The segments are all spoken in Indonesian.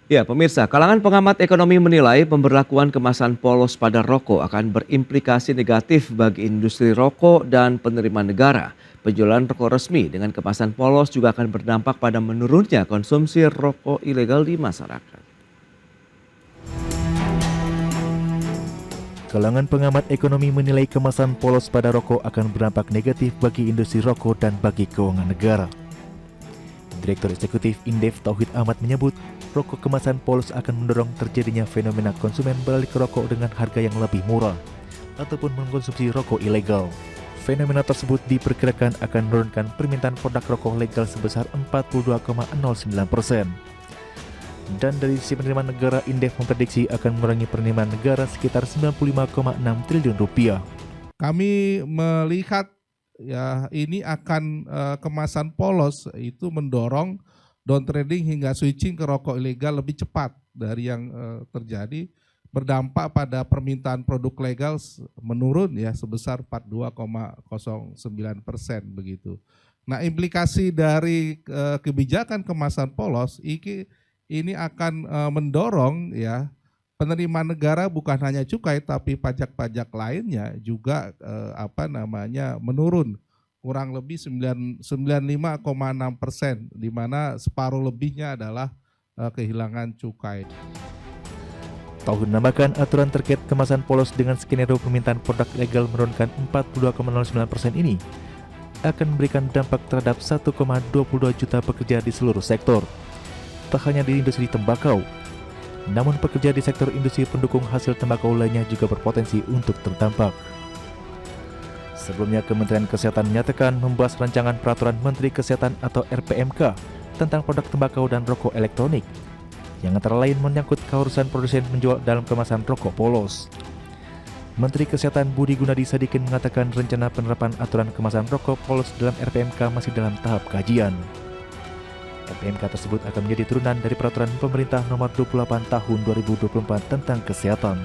Ya, pemirsa, kalangan pengamat ekonomi menilai pemberlakuan kemasan polos pada rokok akan berimplikasi negatif bagi industri rokok dan penerimaan negara. Penjualan rokok resmi dengan kemasan polos juga akan berdampak pada menurunnya konsumsi rokok ilegal di masyarakat. Kalangan pengamat ekonomi menilai kemasan polos pada rokok akan berdampak negatif bagi industri rokok dan bagi keuangan negara. Direktur Eksekutif Indef Tauhid Ahmad menyebut, rokok kemasan polos akan mendorong terjadinya fenomena konsumen beralih ke rokok dengan harga yang lebih murah ataupun mengkonsumsi rokok ilegal. Fenomena tersebut diperkirakan akan menurunkan permintaan produk rokok legal sebesar 42,09%. Dan dari sisi penerimaan negara, Indef memprediksi akan mengurangi penerimaan negara sekitar 95,6 triliun rupiah. Kami melihat ya ini akan kemasan polos itu mendorong downtrading hingga switching ke rokok ilegal lebih cepat dari yang terjadi, berdampak pada permintaan produk legal menurun ya sebesar 42,09% begitu. Nah, implikasi dari kebijakan kemasan polos ini akan mendorong ya penerimaan negara bukan hanya cukai tapi pajak-pajak lainnya juga menurun kurang lebih 95,6%, di mana separuh lebihnya adalah kehilangan cukai. Tauhid menambahkan aturan terkait kemasan polos dengan skenario permintaan produk legal menurunkan 42,09% ini akan memberikan dampak terhadap 1,22 juta pekerja di seluruh sektor. Tak hanya di industri tembakau, namun pekerja di sektor industri pendukung hasil tembakau lainnya juga berpotensi untuk terdampak. Sebelumnya, Kementerian Kesehatan menyatakan membahas rancangan Peraturan Menteri Kesehatan atau RPMK tentang produk tembakau dan rokok elektronik, yang antara lain menyangkut keharusan produsen menjual dalam kemasan rokok polos. Menteri Kesehatan Budi Gunadi Sadikin mengatakan rencana penerapan aturan kemasan rokok polos dalam RPMK masih dalam tahap kajian. RPMK tersebut akan menjadi turunan dari Peraturan Pemerintah Nomor 28 Tahun 2024 tentang Kesehatan.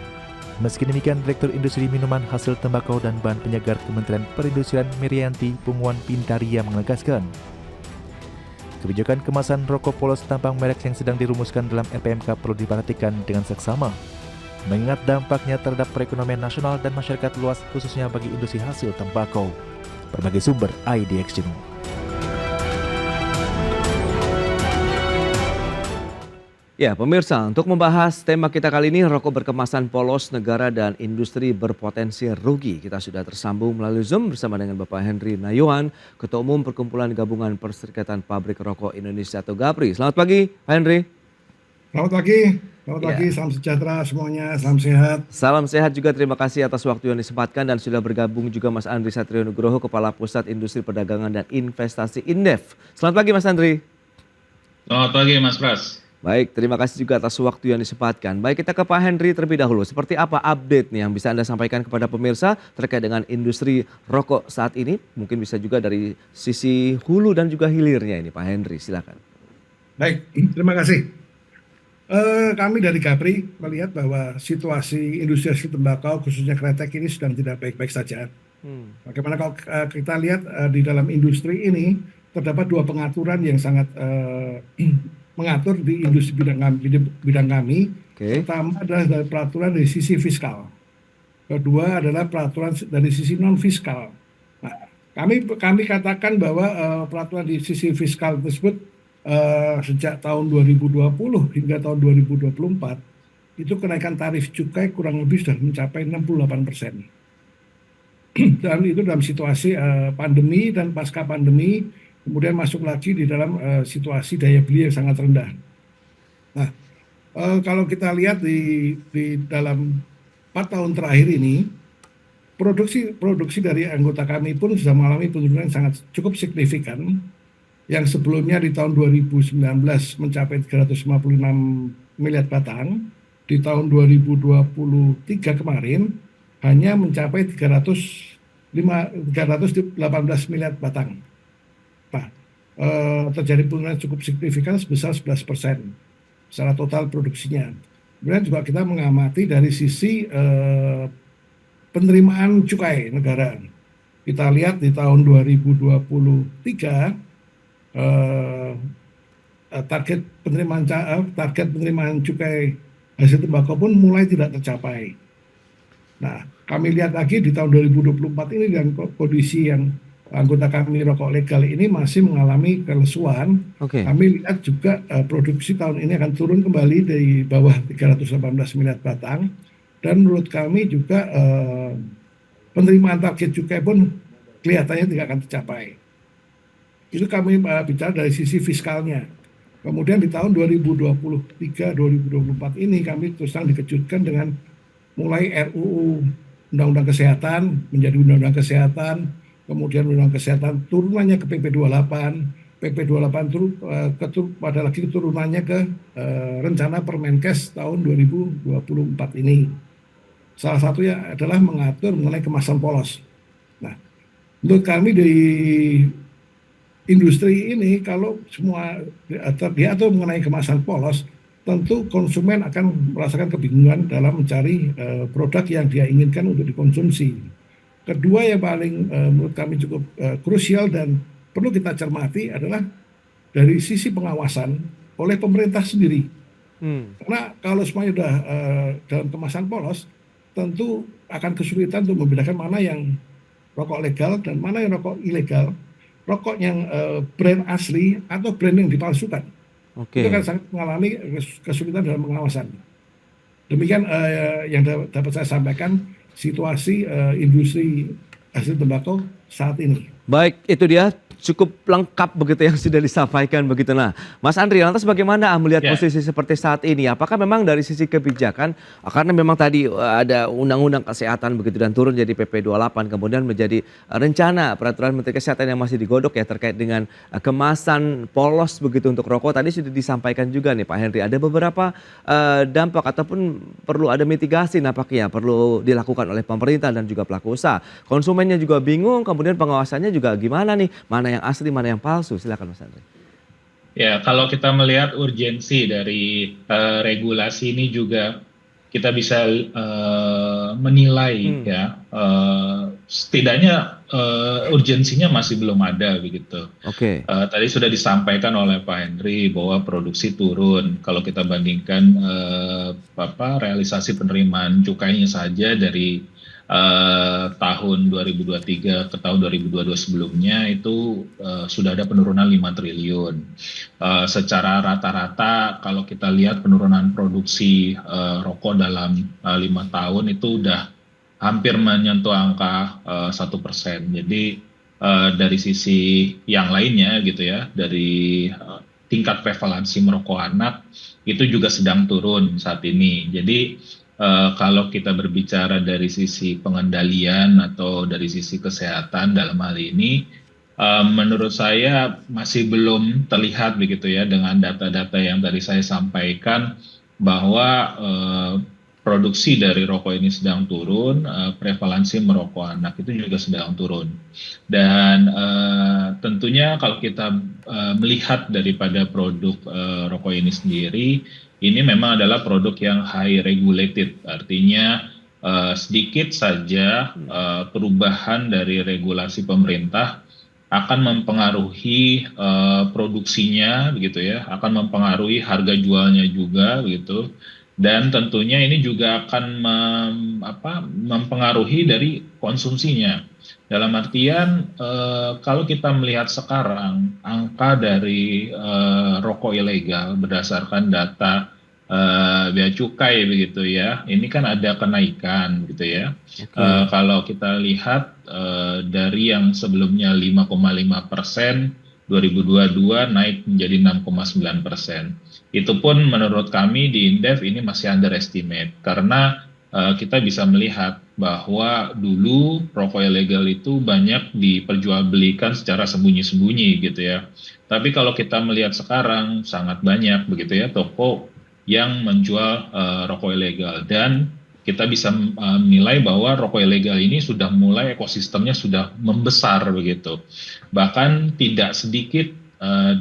Meski demikian, Direktur Industri Minuman Hasil Tembakau dan Bahan Penyegar Kementerian Perindustrian Merianti Pungwan Pintaria menegaskan, kebijakan kemasan rokok polos tampang merek yang sedang dirumuskan dalam RPMK perlu diperhatikan dengan seksama, mengingat dampaknya terhadap perekonomian nasional dan masyarakat luas khususnya bagi industri hasil tembakau. Berbagai sumber IDX Channel. Ya, pemirsa, untuk membahas tema kita kali ini, rokok berkemasan polos, negara dan industri berpotensi rugi. Kita sudah tersambung melalui Zoom bersama dengan Bapak Henry Nayuan, Ketua Umum Perkumpulan Gabungan Perserikatan Pabrik Rokok Indonesia atau GAPRI. Selamat pagi, Pak Henry. Selamat pagi, salam sejahtera semuanya, salam sehat. Salam sehat juga, terima kasih atas waktu yang disempatkan dan sudah bergabung juga Mas Andri Satrio Nugroho, Kepala Pusat Industri Perdagangan dan Investasi Indef. Selamat pagi Mas Andri. Selamat pagi Mas Pras. Baik, terima kasih juga atas waktu yang disempatkan. Baik, kita ke Pak Henry terlebih dahulu. Seperti apa update nih yang bisa Anda sampaikan kepada pemirsa terkait dengan industri rokok saat ini? Mungkin bisa juga dari sisi hulu dan juga hilirnya ini Pak Henry, silakan. Baik, terima kasih. Kami dari GAPRI melihat bahwa situasi industri hasil tembakau khususnya kretek ini sedang tidak baik-baik saja. Bagaimana kalau kita lihat di dalam industri ini terdapat dua pengaturan yang sangat mengatur di industri bidang kami. Pertama adalah dari peraturan dari sisi fiskal. Kedua adalah peraturan dari sisi non fiskal. Nah, kami katakan bahwa peraturan di sisi fiskal tersebut sejak tahun 2020 hingga tahun 2024 itu kenaikan tarif cukai kurang lebih sudah mencapai 68%. Dan itu dalam situasi pandemi dan pasca pandemi, kemudian masuk lagi di dalam situasi daya beli yang sangat rendah. Nah, kalau kita lihat di dalam 4 tahun terakhir ini, produksi dari anggota kami pun sudah mengalami penurunan sangat cukup signifikan. Yang sebelumnya di tahun 2019 mencapai 356 miliar batang, di tahun 2023 kemarin hanya mencapai 318 miliar batang. Nah, terjadi penurunan cukup signifikan sebesar 11% secara total produksinya. Kemudian juga kita mengamati dari sisi penerimaan cukai negara. Kita lihat di tahun 2023 target penerimaan cukai hasil tembakau pun mulai tidak tercapai. Nah, kami lihat lagi di tahun 2024 ini dan kondisi yang anggota kami rokok legal ini masih mengalami kelesuan. Kami lihat juga produksi tahun ini akan turun kembali dari bawah 318 miliar batang. Dan menurut kami juga penerimaan target cukai pun kelihatannya tidak akan tercapai. Itu kami bicara dari sisi fiskalnya. Kemudian di tahun 2023-2024 ini kami terus terang dikejutkan dengan mulai RUU Undang-Undang Kesehatan menjadi Undang-Undang Kesehatan, kemudian Undang-Undang Kesehatan turunannya ke PP 28, PP 28 pada lagi turunannya ke rencana Permenkes tahun 2024 ini. Salah satunya adalah mengatur mengenai kemasan polos. Nah, menurut kami di industri ini kalau semua diatur mengenai kemasan polos, tentu konsumen akan merasakan kebingungan dalam mencari produk yang dia inginkan untuk dikonsumsi. Kedua yang paling menurut kami cukup krusial dan perlu kita cermati adalah dari sisi pengawasan oleh pemerintah sendiri. Karena kalau semuanya sudah dalam kemasan polos, tentu akan kesulitan untuk membedakan mana yang rokok legal dan mana yang rokok ilegal, rokok yang brand asli atau brand yang dipalsukan. Itu akan sangat mengalami kesulitan dalam pengawasan. Demikian yang dapat saya sampaikan situasi industri hasil tembakau saat ini. Baik, itu dia cukup lengkap begitu yang sudah disampaikan begitu. Nah, Mas Andri, lantas bagaimana melihat posisi seperti saat ini? Apakah memang dari sisi kebijakan, karena memang tadi ada undang-undang kesehatan begitu dan turun jadi PP 28, kemudian menjadi rencana peraturan Menteri Kesehatan yang masih digodok ya terkait dengan kemasan polos begitu untuk rokok. Tadi sudah disampaikan juga nih Pak Henry, ada beberapa dampak ataupun perlu ada mitigasi nampaknya perlu dilakukan oleh pemerintah dan juga pelaku usaha. Konsumennya juga bingung, kemudian pengawasannya juga gimana nih? Mana yang asli, mana yang palsu? Silakan Mas Andri. Ya, kalau kita melihat urgensi dari regulasi ini juga kita bisa menilai ya, setidaknya urgensinya masih belum ada begitu. Tadi sudah disampaikan oleh Pak Henry bahwa produksi turun. Kalau kita bandingkan realisasi penerimaan cukainya saja dari tahun 2023 ke tahun 2022 sebelumnya itu sudah ada penurunan 5 triliun. Secara rata-rata kalau kita lihat penurunan produksi rokok dalam 5 tahun itu udah hampir menyentuh angka 1%. Jadi dari sisi yang lainnya gitu ya, dari tingkat prevalensi merokok anak itu juga sedang turun saat ini. Jadi kalau kita berbicara dari sisi pengendalian atau dari sisi kesehatan dalam hal ini, menurut saya masih belum terlihat begitu ya dengan data-data yang tadi saya sampaikan bahwa produksi dari rokok ini sedang turun, prevalensi merokok anak itu juga sedang turun. Dan tentunya kalau kita melihat daripada produk rokok ini sendiri, ini memang adalah produk yang high regulated, artinya sedikit saja perubahan dari regulasi pemerintah akan mempengaruhi produksinya, begitu ya, akan mempengaruhi harga jualnya juga, begitu, dan tentunya ini juga akan mempengaruhi dari konsumsinya. Dalam artian kalau kita melihat sekarang angka dari rokok ilegal berdasarkan data bea cukai begitu ya, ini kan ada kenaikan gitu ya. Kalau kita lihat dari yang sebelumnya 5,5% 2022 naik menjadi 6,9%. Itu pun menurut kami di Indef ini masih underestimate karena kita bisa melihat bahwa dulu rokok ilegal itu banyak diperjualbelikan secara sembunyi-sembunyi gitu ya. Tapi kalau kita melihat sekarang sangat banyak begitu ya toko yang menjual rokok ilegal, dan kita bisa menilai bahwa rokok ilegal ini sudah mulai ekosistemnya sudah membesar begitu. Bahkan tidak sedikit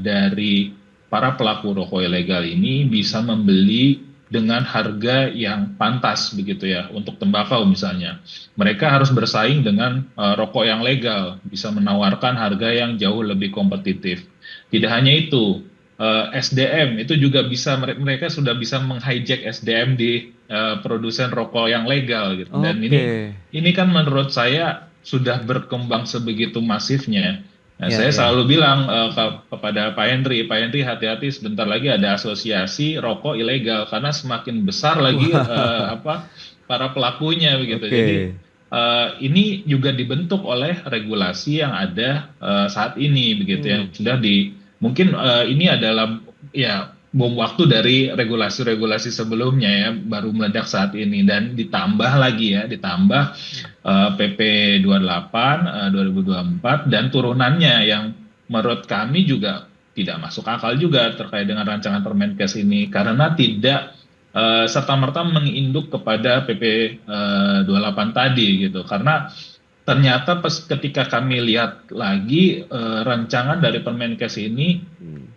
dari para pelaku rokok ilegal ini bisa membeli dengan harga yang pantas begitu ya. Untuk tembakau misalnya, mereka harus bersaing dengan rokok yang legal, bisa menawarkan harga yang jauh lebih kompetitif. Tidak hanya itu, SDM itu juga bisa, mereka sudah bisa menghijack SDM di produsen rokok yang legal gitu. Dan ini kan menurut saya sudah berkembang sebegitu masifnya. Nah, saya selalu bilang kepada Pak Henry hati-hati, sebentar lagi ada asosiasi rokok ilegal karena semakin besar lagi para pelakunya begitu. Jadi ini juga dibentuk oleh regulasi yang ada saat ini begitu ya. Sudah mungkin ini adalah ya bom waktu dari regulasi-regulasi sebelumnya ya, baru meledak saat ini, dan ditambah PP 28 2024 dan turunannya yang menurut kami juga tidak masuk akal juga terkait dengan rancangan Permenkes ini, karena tidak serta-merta menginduk kepada PP 28 tadi gitu. Karena ternyata ketika kami lihat lagi rancangan dari Permenkes ini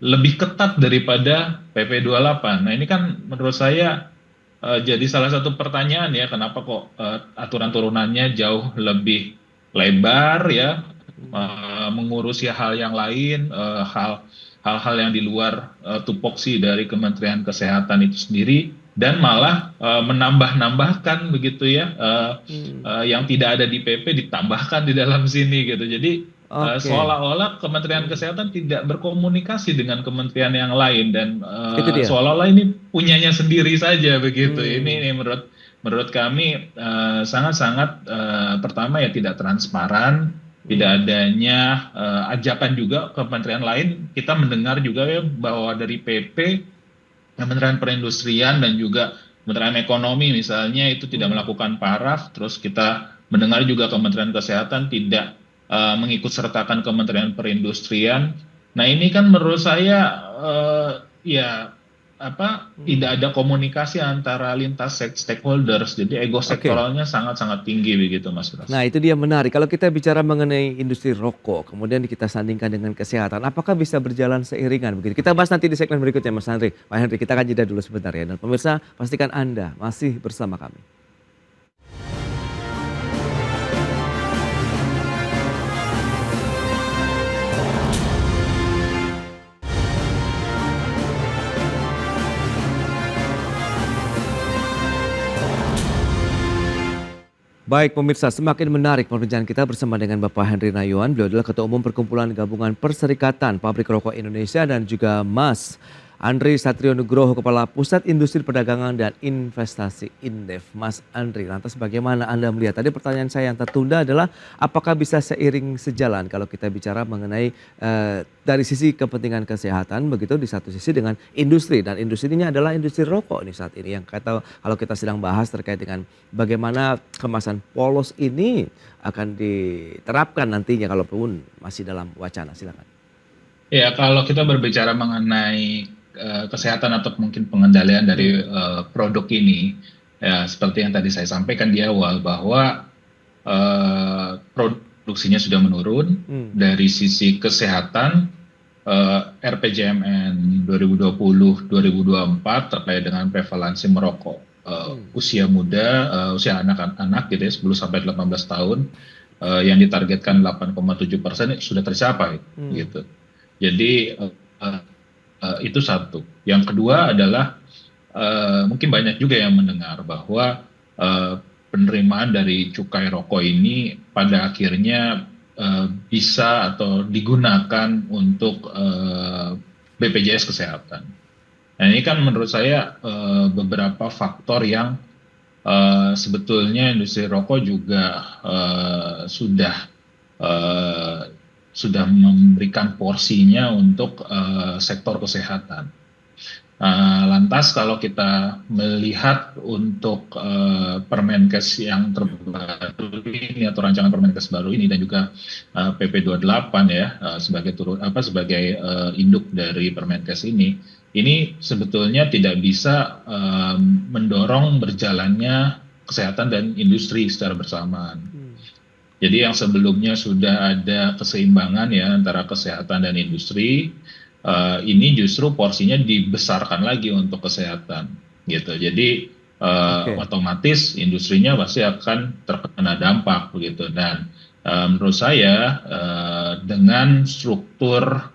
lebih ketat daripada PP 28. Nah, ini kan menurut saya jadi salah satu pertanyaan ya, kenapa kok aturan turunannya jauh lebih lebar ya, mengurusi hal yang lain, hal-hal yang di luar tupoksi dari Kementerian Kesehatan itu sendiri, dan malah menambah-nambahkan begitu ya, yang tidak ada di PP ditambahkan di dalam sini gitu. Jadi seolah-olah Kementerian Kesehatan tidak berkomunikasi dengan kementerian yang lain, dan seolah-olah ini punyanya sendiri saja begitu. Ini menurut kami sangat-sangat pertama ya tidak transparan, tidak adanya ajakan juga ke kementerian lain. Kita mendengar juga ya bahwa dari PP, Kementerian Perindustrian dan juga Kementerian Ekonomi misalnya itu tidak melakukan paraf, terus kita mendengar juga Kementerian Kesehatan tidak mengikut sertakan Kementerian Perindustrian. Nah, ini kan menurut saya tidak ada komunikasi antara lintas stakeholders, jadi ego sektoralnya sangat-sangat tinggi begitu, Mas Bras. Nah, itu dia menarik. Kalau kita bicara mengenai industri rokok, kemudian kita sandingkan dengan kesehatan, apakah bisa berjalan seiringan begitu? Kita bahas nanti di segmen berikutnya, Mas Henry. Pak Henry, kita akan jeda dulu sebentar ya. Dan pemirsa, pastikan Anda masih bersama kami. Baik pemirsa, semakin menarik perbincangan kita bersama dengan Bapak Henry Nayuan. Beliau adalah Ketua Umum Perkumpulan Gabungan Perserikatan Pabrik Rokok Indonesia, dan juga Mas Andri Satrio Nugroho, Kepala Pusat Industri Perdagangan dan Investasi Indef. Mas Andri, lantas bagaimana Anda melihat? Tadi pertanyaan saya yang tertunda adalah apakah bisa seiring sejalan kalau kita bicara mengenai dari sisi kepentingan kesehatan begitu di satu sisi dengan industri, dan industrinya adalah industri rokok ini saat ini yang kalau kita sedang bahas terkait dengan bagaimana kemasan polos ini akan diterapkan nantinya kalaupun masih dalam wacana. Silakan. Ya, kalau kita berbicara mengenai kesehatan atau mungkin pengendalian dari produk ini, ya seperti yang tadi saya sampaikan di awal bahwa produksinya sudah menurun. Dari sisi kesehatan, RPJMN 2020-2024 terkait dengan prevalensi merokok usia muda, usia anak-anak gitu ya, 10-18 tahun, yang ditargetkan 8,7% sudah tercapai gitu. Jadi itu satu. Yang kedua adalah mungkin banyak juga yang mendengar bahwa penerimaan dari cukai rokok ini pada akhirnya bisa atau digunakan untuk BPJS Kesehatan. Nah, ini kan menurut saya beberapa faktor yang sebetulnya industri rokok juga sudah memberikan porsinya untuk sektor kesehatan. Lantas kalau kita melihat untuk Permenkes yang terbaru ini atau rancangan Permenkes baru ini dan juga PP 28 ya sebagai induk dari Permenkes ini sebetulnya tidak bisa mendorong berjalannya kesehatan dan industri secara bersamaan. Jadi yang sebelumnya sudah ada keseimbangan ya antara kesehatan dan industri, ini justru porsinya dibesarkan lagi untuk kesehatan, gitu. Jadi otomatis industrinya pasti akan terkena dampak, begitu. Dan Menurut saya dengan struktur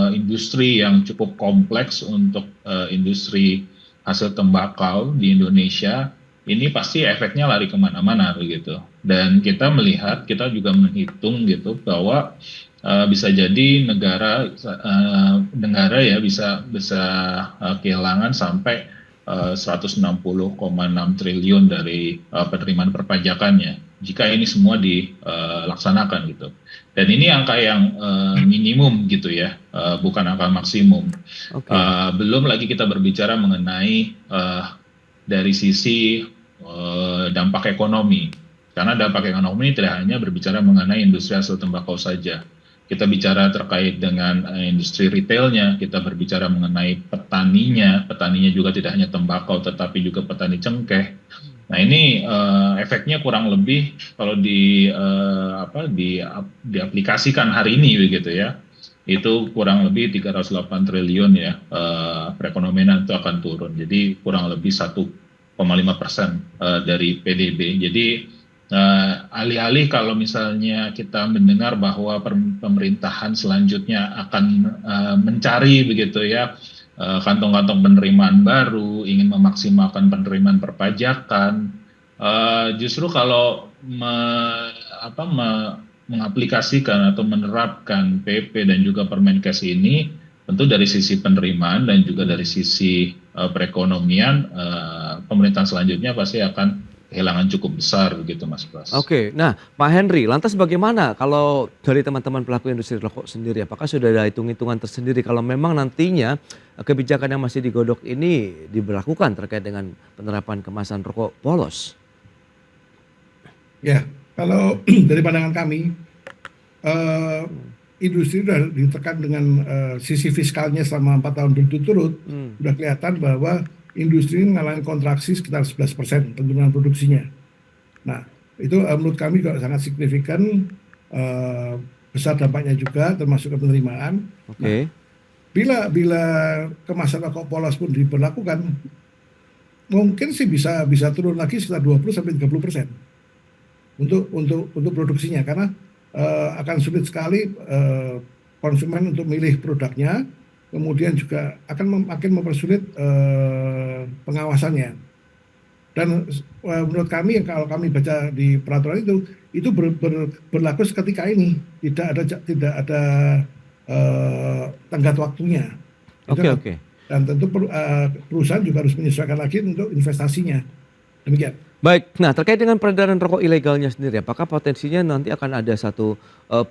industri yang cukup kompleks untuk industri hasil tembakau di Indonesia, ini pasti efeknya lari kemana-mana begitu. Dan kita melihat, kita juga menghitung gitu bahwa bisa jadi negara ya bisa kehilangan sampai 160,6 triliun dari penerimaan perpajakannya jika ini semua dilaksanakan gitu. Dan ini angka yang minimum gitu ya, bukan angka maksimum. Belum lagi kita berbicara mengenai dari sisi dampak ekonomi, karena dampak ekonomi tidak hanya berbicara mengenai industri hasil tembakau saja. Kita bicara terkait dengan industri retailnya, kita berbicara mengenai petaninya juga tidak hanya tembakau tetapi juga petani cengkeh. Nah ini efeknya kurang lebih kalau diaplikasikan hari ini begitu ya, itu kurang lebih 308 triliun ya, perekonomian itu akan turun. Jadi kurang lebih 1,5% dari PDB. Jadi alih-alih kalau misalnya kita mendengar bahwa pemerintahan selanjutnya akan mencari begitu ya kantong-kantong penerimaan baru, ingin memaksimalkan penerimaan perpajakan, justru kalau mengaplikasikan atau menerapkan PP dan juga Permenkes ini, tentu dari sisi penerimaan dan juga dari sisi perekonomian, pemerintahan selanjutnya pasti akan kehilangan cukup besar begitu Mas Bas. Oke, nah Pak Henry, lantas bagaimana kalau dari teman-teman pelaku industri rokok sendiri, apakah sudah ada hitung-hitungan tersendiri kalau memang nantinya kebijakan yang masih digodok ini diberlakukan terkait dengan penerapan kemasan rokok polos? Ya, kalau dari pandangan kami, industri sudah ditekan dengan sisi fiskalnya selama 4 tahun berturut-turut, sudah kelihatan bahwa industri mengalami kontraksi sekitar 11% penurunan produksinya. Nah, itu menurut kami juga sangat signifikan, besar dampaknya juga termasuk ke penerimaan. Nah, bila kemasan rokok polos pun diberlakukan, mungkin sih bisa turun lagi sekitar 20-30% untuk produksinya, karena akan sulit sekali konsumen untuk milih produknya. Kemudian juga akan makin mempersulit pengawasannya. Dan menurut kami, kalau kami baca di peraturan itu berlaku seketika ini, tidak ada tenggat waktunya. Oke. Dan tentu perusahaan juga harus menyesuaikan lagi untuk investasinya. Demikian. Baik, nah terkait dengan peredaran rokok ilegalnya sendiri, apakah potensinya nanti akan ada satu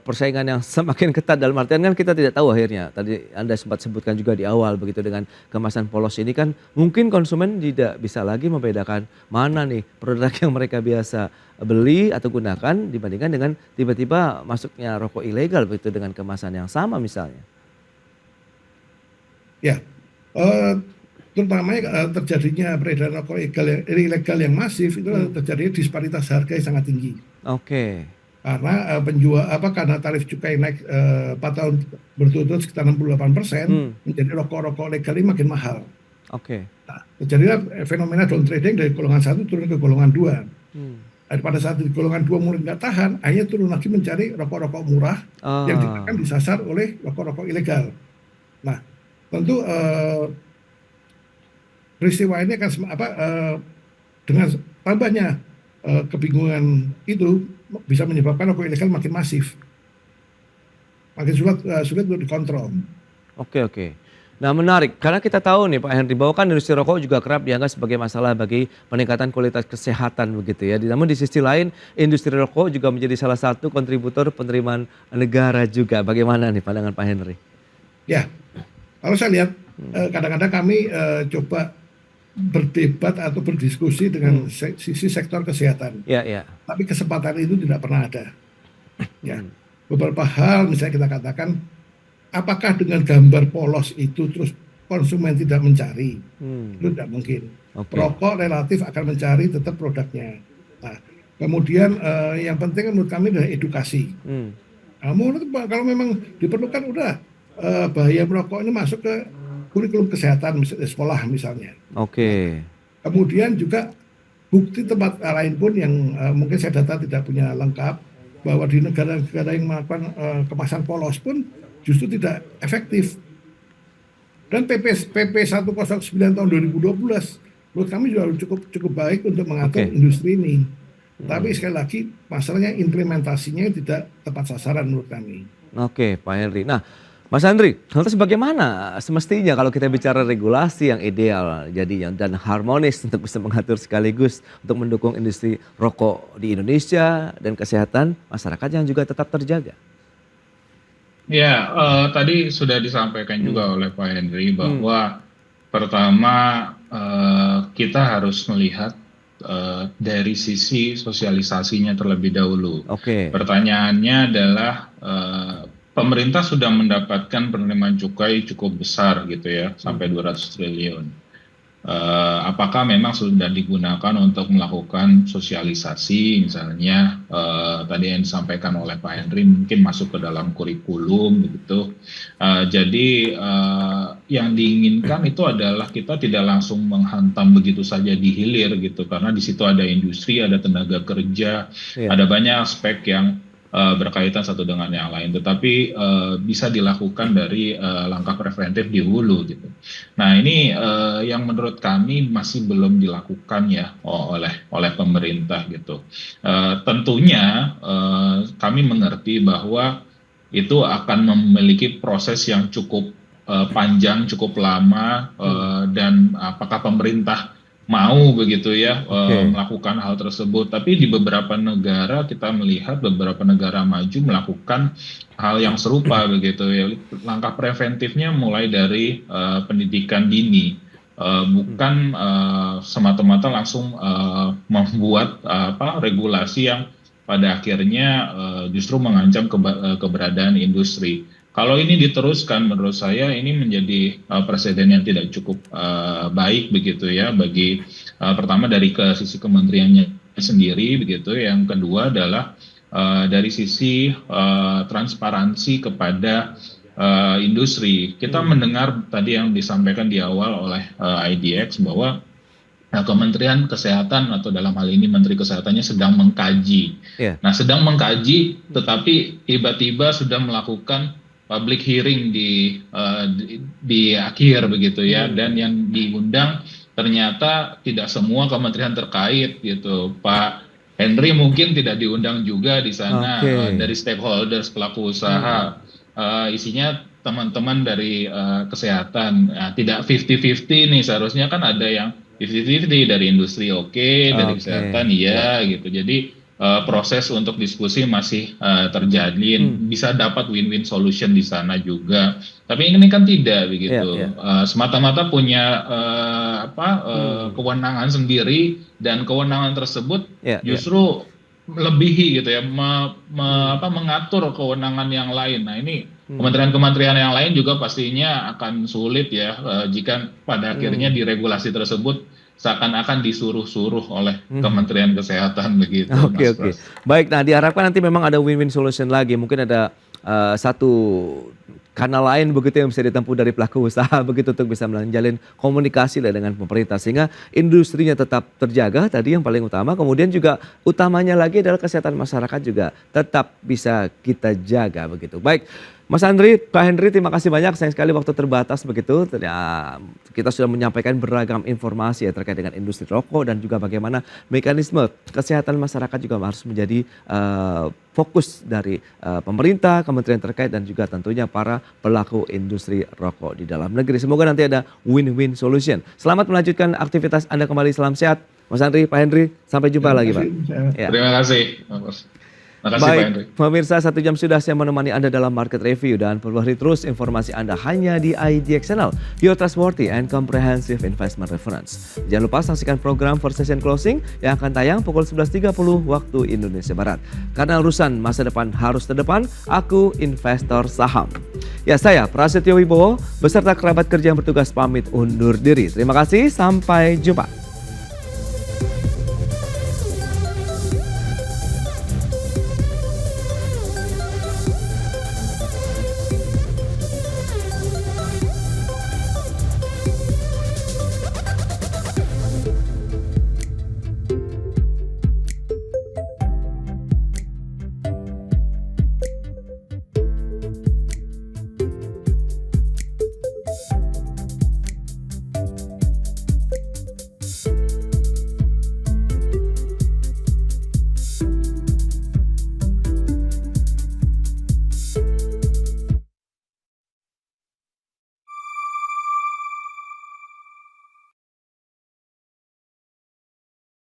persaingan yang semakin ketat, dalam artian kan kita tidak tahu akhirnya, tadi Anda sempat sebutkan juga di awal begitu, dengan kemasan polos ini kan mungkin konsumen tidak bisa lagi membedakan mana nih produk yang mereka biasa beli atau gunakan dibandingkan dengan tiba-tiba masuknya rokok ilegal begitu dengan kemasan yang sama misalnya. Ya, terutama terjadinya peredaran rokok ilegal yang masif itu terjadi disparitas harga yang sangat tinggi. Oke. Karena karena tarif cukai naik 4 tahun berturut-turut sekitar 68%, menjadi rokok legal ini makin mahal. Oke. Nah, terjadilah fenomena down trading dari golongan 1 turun ke golongan 2. Pada saat di golongan 2 mulai nggak tahan, akhirnya turun lagi mencari rokok-rokok murah yang akan disasar oleh rokok-rokok ilegal. Nah, tentu peristiwa ini akan dengan tambahnya kebingungan itu bisa menyebabkan rokok ilegal makin masif, makin sulit untuk dikontrol. Oke. Nah menarik, karena kita tahu nih Pak Henry bahwa kan industri rokok juga kerap dianggap sebagai masalah bagi peningkatan kualitas kesehatan begitu ya. Namun di sisi lain industri rokok juga menjadi salah satu kontributor penerimaan negara juga. Bagaimana nih pandangan Pak Henry? Ya, kalau saya lihat kadang-kadang kami coba berdebat atau berdiskusi dengan sisi sektor kesehatan. Ya. Tapi kesempatan itu tidak pernah ada. Ya, beberapa hal misalnya kita katakan, apakah dengan gambar polos itu terus konsumen tidak mencari? Itu tidak mungkin. Rokok relatif akan mencari tetap produknya. Nah, kemudian yang penting menurut kami adalah edukasi. Kalau memang diperlukan udah bahaya merokok ini masuk ke kurikulum kesehatan sekolah misalnya. Oke. Kemudian juga bukti tempat lain pun yang mungkin saya data tidak punya lengkap, bahwa di negara-negara yang melakukan kemasan polos pun justru tidak efektif. Dan PP 109 tahun 2012 menurut kami juga cukup baik untuk mengatur industri ini. Tapi sekali lagi masalahnya implementasinya tidak tepat sasaran menurut kami. Oke, Pak Henry. Nah, Mas Andri, lantas bagaimana semestinya kalau kita bicara regulasi yang ideal jadinya dan harmonis untuk bisa mengatur sekaligus untuk mendukung industri rokok di Indonesia dan kesehatan masyarakat yang juga tetap terjaga? Ya, tadi sudah disampaikan juga oleh Pak Henry bahwa pertama kita harus melihat dari sisi sosialisasinya terlebih dahulu. Pertanyaannya adalah pemerintah sudah mendapatkan penerimaan cukai cukup besar gitu ya, sampai 200 triliun. Apakah memang sudah digunakan untuk melakukan sosialisasi, misalnya tadi yang disampaikan oleh Pak Henry mungkin masuk ke dalam kurikulum begitu. Jadi yang diinginkan itu adalah kita tidak langsung menghantam begitu saja di hilir gitu, karena di situ ada industri, ada tenaga kerja, ada banyak aspek yang berkaitan satu dengan yang lain, tetapi bisa dilakukan dari langkah preventif di hulu gitu. Nah ini yang menurut kami masih belum dilakukan ya oleh pemerintah gitu. Tentunya kami mengerti bahwa itu akan memiliki proses yang cukup panjang, cukup lama, dan apakah pemerintah mau begitu ya melakukan hal tersebut. Tapi di beberapa negara kita melihat beberapa negara maju melakukan hal yang serupa begitu ya. Langkah preventifnya mulai dari pendidikan dini, bukan semata-mata langsung membuat regulasi yang pada akhirnya justru mengancam keberadaan industri. Kalau ini diteruskan, menurut saya ini menjadi presiden yang tidak cukup baik begitu ya, bagi pertama dari sisi kementeriannya sendiri begitu, yang kedua adalah dari sisi transparansi kepada industri. Kita mendengar tadi yang disampaikan di awal oleh IDX bahwa Kementerian Kesehatan atau dalam hal ini Menteri Kesehatannya sedang mengkaji. Nah, sedang mengkaji, tetapi tiba-tiba sudah melakukan public hearing di akhir begitu ya, dan yang diundang ternyata tidak semua kementerian terkait gitu. Pak Henry mungkin tidak diundang juga di sana. Dari stakeholders, pelaku usaha, isinya teman-teman dari kesehatan. Tidak 50-50 nih, seharusnya kan ada yang 50-50 dari industri dari kesehatan gitu. Jadi proses untuk diskusi masih terjadi, bisa dapat win-win solution di sana juga. Tapi ini kan tidak begitu. Semata-mata punya kewenangan sendiri, dan kewenangan tersebut justru melebihi gitu ya, mengatur kewenangan yang lain. Nah ini kementerian-kementerian yang lain juga pastinya akan sulit ya jika pada akhirnya di regulasi tersebut seakan-akan disuruh-suruh oleh Kementerian Kesehatan begitu. Oke. Baik, nah diharapkan nanti memang ada win-win solution lagi. Mungkin ada satu kanal lain begitu yang bisa ditempuh dari pelaku usaha begitu untuk bisa menjalin komunikasi dengan pemerintah sehingga industrinya tetap terjaga tadi yang paling utama. Kemudian juga utamanya lagi adalah kesehatan masyarakat juga tetap bisa kita jaga begitu. Baik. Mas Andri, Pak Henry, terima kasih banyak. Sayang sekali waktu terbatas begitu. Kita sudah menyampaikan beragam informasi ya terkait dengan industri rokok dan juga bagaimana mekanisme kesehatan masyarakat juga harus menjadi fokus dari pemerintah, kementerian terkait dan juga tentunya para pelaku industri rokok di dalam negeri. Semoga nanti ada win-win solution. Selamat melanjutkan aktivitas Anda kembali. Salam sehat. Mas Andri, Pak Henry, sampai jumpa lagi Pak. Terima kasih. Baik, pemirsa 1 jam sudah saya menemani Anda dalam Market Review dan perbarui terus informasi Anda hanya di IDX Channel, your trustworthy and comprehensive investment reference. Jangan lupa saksikan program First Session Closing yang akan tayang pukul 11.30 waktu Indonesia Barat. Karena urusan masa depan harus terdepan, aku investor saham. Ya, saya Prasetyo Wibowo beserta kerabat kerja yang bertugas pamit undur diri. Terima kasih, sampai jumpa.